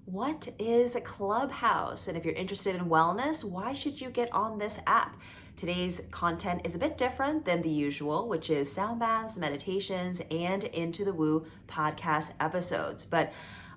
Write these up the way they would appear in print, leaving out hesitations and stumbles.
What is Clubhouse? And if you're interested in wellness, why should you get on this app? Today's content is a bit different than the usual, which is sound baths, meditations, and Into the Woo podcast episodes. But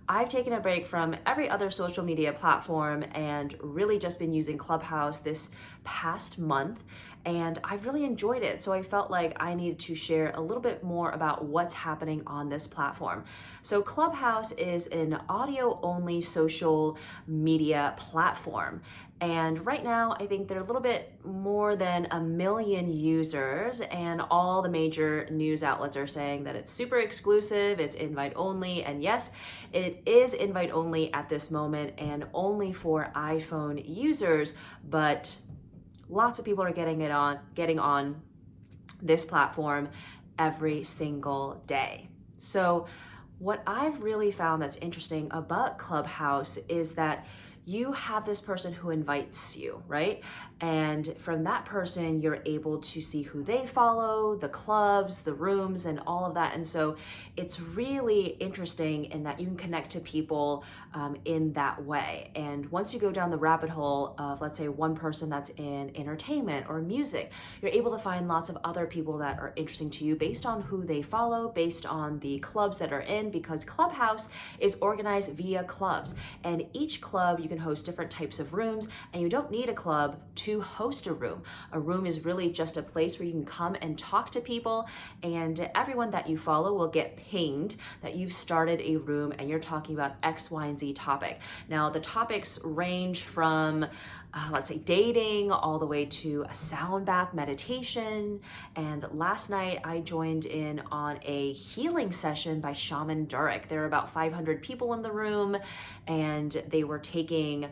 I've taken a break from every other social media platform and really just been using Clubhouse this past month, and I've really enjoyed it. So I felt like I needed to share a little bit more about what's happening on this platform. So Clubhouse is an audio-only social media platform. And right now, I think there are a little bit more than 1 million users, and all the major news outlets are saying that it's super exclusive, it's invite only, and yes, it is invite only at this moment and only for iPhone users, but lots of people are getting on this platform every single day. So what I've really found that's interesting about Clubhouse is that you have this person who invites you, right? And from that person, you're able to see who they follow, the clubs, the rooms, and all of that. And so it's really interesting in that you can connect to people in that way. And once you go down the rabbit hole of, let's say, one person that's in entertainment or music, you're able to find lots of other people that are interesting to you based on who they follow, based on the clubs that are in, because Clubhouse is organized via clubs. And each club, you can host different types of rooms, and you don't need a club to host a room. A room is really just a place where you can come and talk to people, and everyone that you follow will get pinged that you've started a room and you're talking about X, Y, and Z topic. Now, the topics range from let's say dating, all the way to a sound bath meditation. And last night I joined in on a healing session by Shaman Durek. There were about 500 people in the room, and they were taking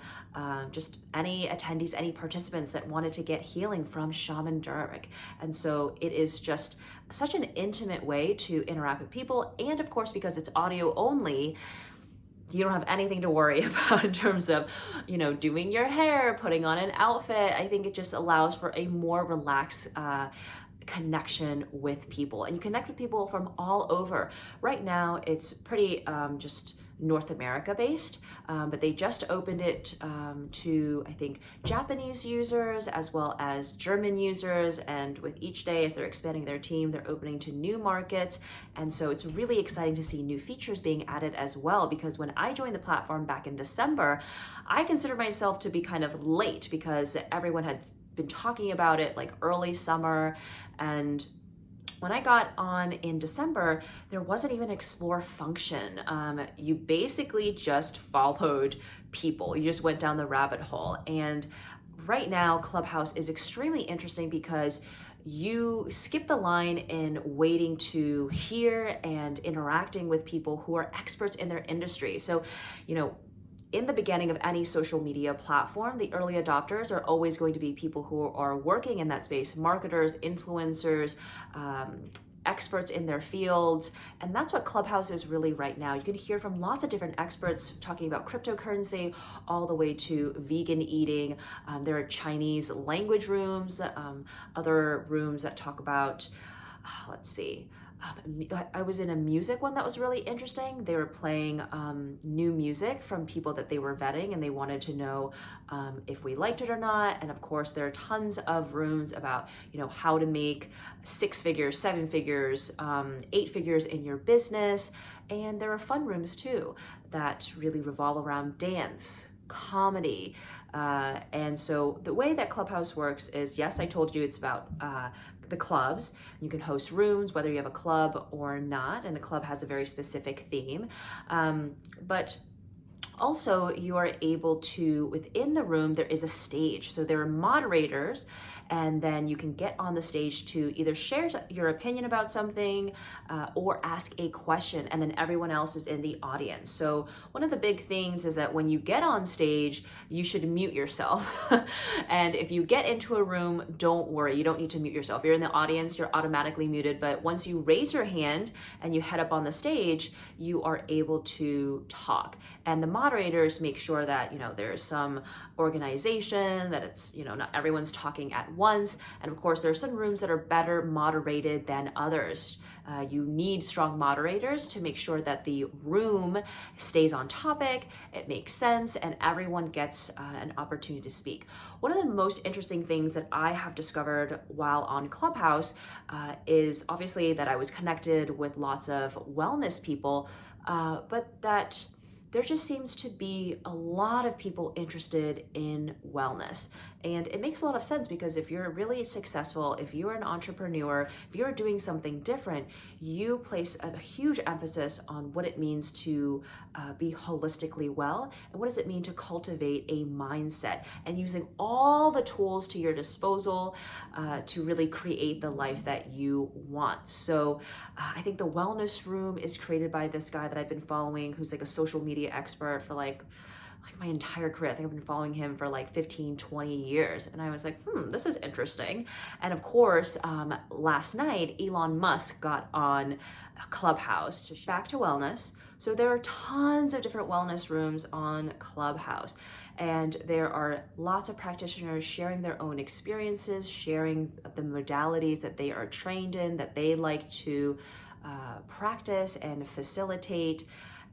just any attendees, any participants that wanted to get healing from Shaman Durek. And so it is just such an intimate way to interact with people. And of course, because it's audio only, you don't have anything to worry about in terms of, doing your hair, putting on an outfit. I think it just allows for a more relaxed connection with people. And you connect with people from all over. Right now, it's pretty just North America based, but they just opened it to, I think, Japanese users as well as German users. And with each day, as they're expanding their team, they're opening to new markets. And so it's really exciting to see new features being added as well, because when I joined the platform back in December, I consider myself to be kind of late because everyone had been talking about it like early summer. And when I got on in December, there wasn't even an explore function. You basically just followed people. You just went down the rabbit hole. And right now, Clubhouse is extremely interesting because you skip the line in waiting to hear and interacting with people who are experts in their industry. So, in the beginning of any social media platform, the early adopters are always going to be people who are working in that space, marketers, influencers, experts in their fields. And that's what Clubhouse is really right now. You can hear from lots of different experts talking about cryptocurrency all the way to vegan eating. There are Chinese language rooms, other rooms that talk about, let's see, I was in a music one that was really interesting. They were playing new music from people that they were vetting, and they wanted to know if we liked it or not. And of course, there are tons of rooms about, how to make 6 figures, 7 figures, 8 figures in your business. And there are fun rooms too that really revolve around dance, comedy. And so the way that Clubhouse works is, yes, I told you it's about the clubs. You can host rooms, whether you have a club or not, and a club has a very specific theme. But also, you are able to, within the room, there is a stage. So there are moderators, and then you can get on the stage to either share your opinion about something or ask a question, and then everyone else is in the audience. So one of the big things is that when you get on stage, you should mute yourself. And if you get into a room, don't worry, you don't need to mute yourself. You're in the audience, you're automatically muted, but once you raise your hand and you head up on the stage, you are able to talk. And the moderators make sure that, there's some organization, that it's, not everyone's talking at once. And of course, there are some rooms that are better moderated than others. You need strong moderators to make sure that the room stays on topic, it makes sense, and everyone gets an opportunity to speak. One of the most interesting things that I have discovered while on Clubhouse is obviously that I was connected with lots of wellness people, but that there just seems to be a lot of people interested in wellness. And it makes a lot of sense because if you're really successful, if you're an entrepreneur, if you're doing something different, you place a huge emphasis on what it means to be holistically well and what does it mean to cultivate a mindset and using all the tools to your disposal to really create the life that you want. So I think the wellness room is created by this guy that I've been following who's like a social media expert for like my entire career. I think I've been following him for like 15, 20 years. And I was like, this is interesting. And of course, last night, Elon Musk got on Clubhouse to back to wellness. So there are tons of different wellness rooms on Clubhouse. And there are lots of practitioners sharing their own experiences, sharing the modalities that they are trained in, that they like to practice and facilitate.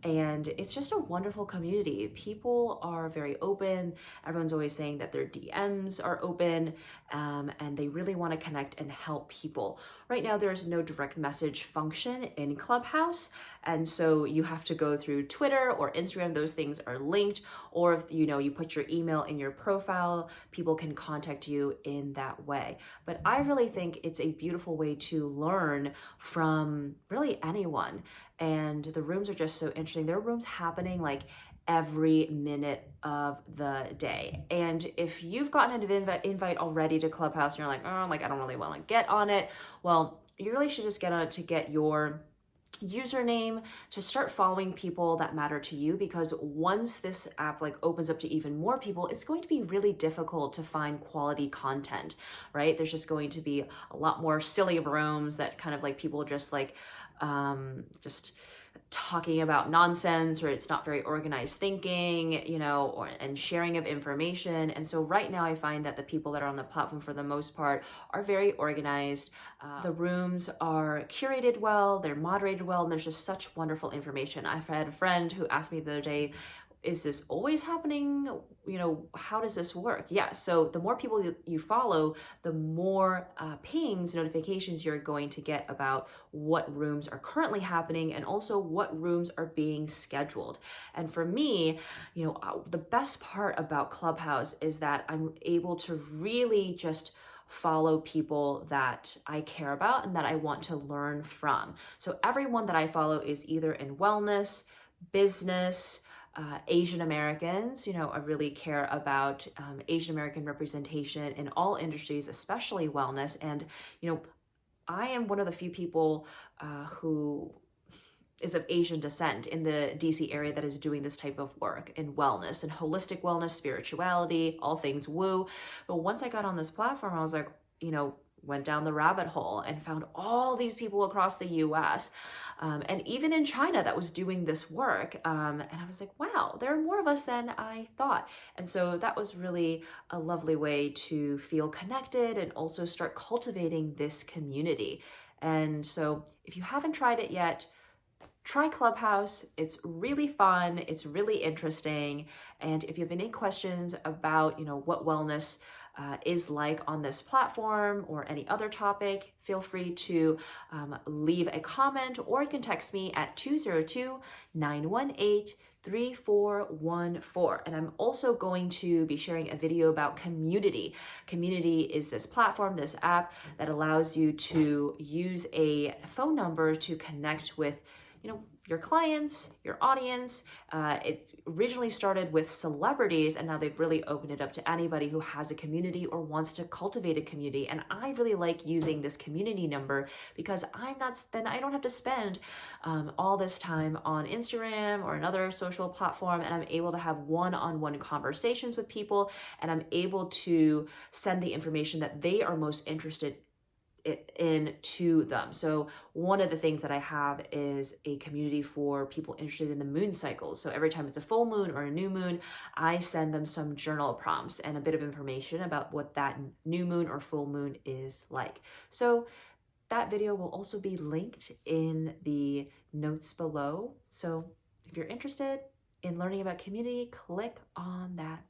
And it's just a wonderful community. People are very open. Everyone's always saying that their DMs are open and they really want to connect and help people. Right now, there's no direct message function in Clubhouse. And so you have to go through Twitter or Instagram. Those things are linked. Or if you put your email in your profile, people can contact you in that way. But I really think it's a beautiful way to learn from really anyone. And the rooms are just so interesting. There are rooms happening like every minute of the day. And if you've gotten an invite already to Clubhouse and you're like, I don't really want to get on it. Well, you really should just get on it to get your username, to start following people that matter to you, because once this app opens up to even more people, it's going to be really difficult to find quality content, right? There's just going to be a lot more silly rooms that kind of people just talking about nonsense, or it's not very organized thinking, and sharing of information. And so right now I find that the people that are on the platform for the most part are very organized. The rooms are curated well, they're moderated well, and there's just such wonderful information. I've had a friend who asked me the other day, is this always happening? How does this work? Yeah, so the more people you follow, the more pings, notifications you're going to get about what rooms are currently happening and also what rooms are being scheduled. And for me, the best part about Clubhouse is that I'm able to really just follow people that I care about and that I want to learn from. So everyone that I follow is either in wellness, business, Asian Americans. I really care about Asian American representation in all industries, especially wellness. And, I am one of the few people who is of Asian descent in the DC area that is doing this type of work in wellness and holistic wellness, spirituality, all things woo. But once I got on this platform, I was like, went down the rabbit hole and found all these people across the US and even in China that was doing this work. And I was like, wow, there are more of us than I thought. And so that was really a lovely way to feel connected and also start cultivating this community. And so if you haven't tried it yet, try Clubhouse. It's really fun. It's really interesting. And if you have any questions about, what wellness is like on this platform or any other topic, feel free to leave a comment, or you can text me at 202-918-3414. And I'm also going to be sharing a video about Community. Community is this platform, this app that allows you to use a phone number to connect with your clients, your audience. It's originally started with celebrities, and now they've really opened it up to anybody who has a community or wants to cultivate a community. And I really like using this community number because I don't have to spend all this time on Instagram or another social platform, and I'm able to have one-on-one conversations with people, and I'm able to send the information that they are most interested into them. So one of the things that I have is a community for people interested in the moon cycles. So every time it's a full moon or a new moon, I send them some journal prompts and a bit of information about what that new moon or full moon is like. So that video will also be linked in the notes below. So if you're interested in learning about community, click on that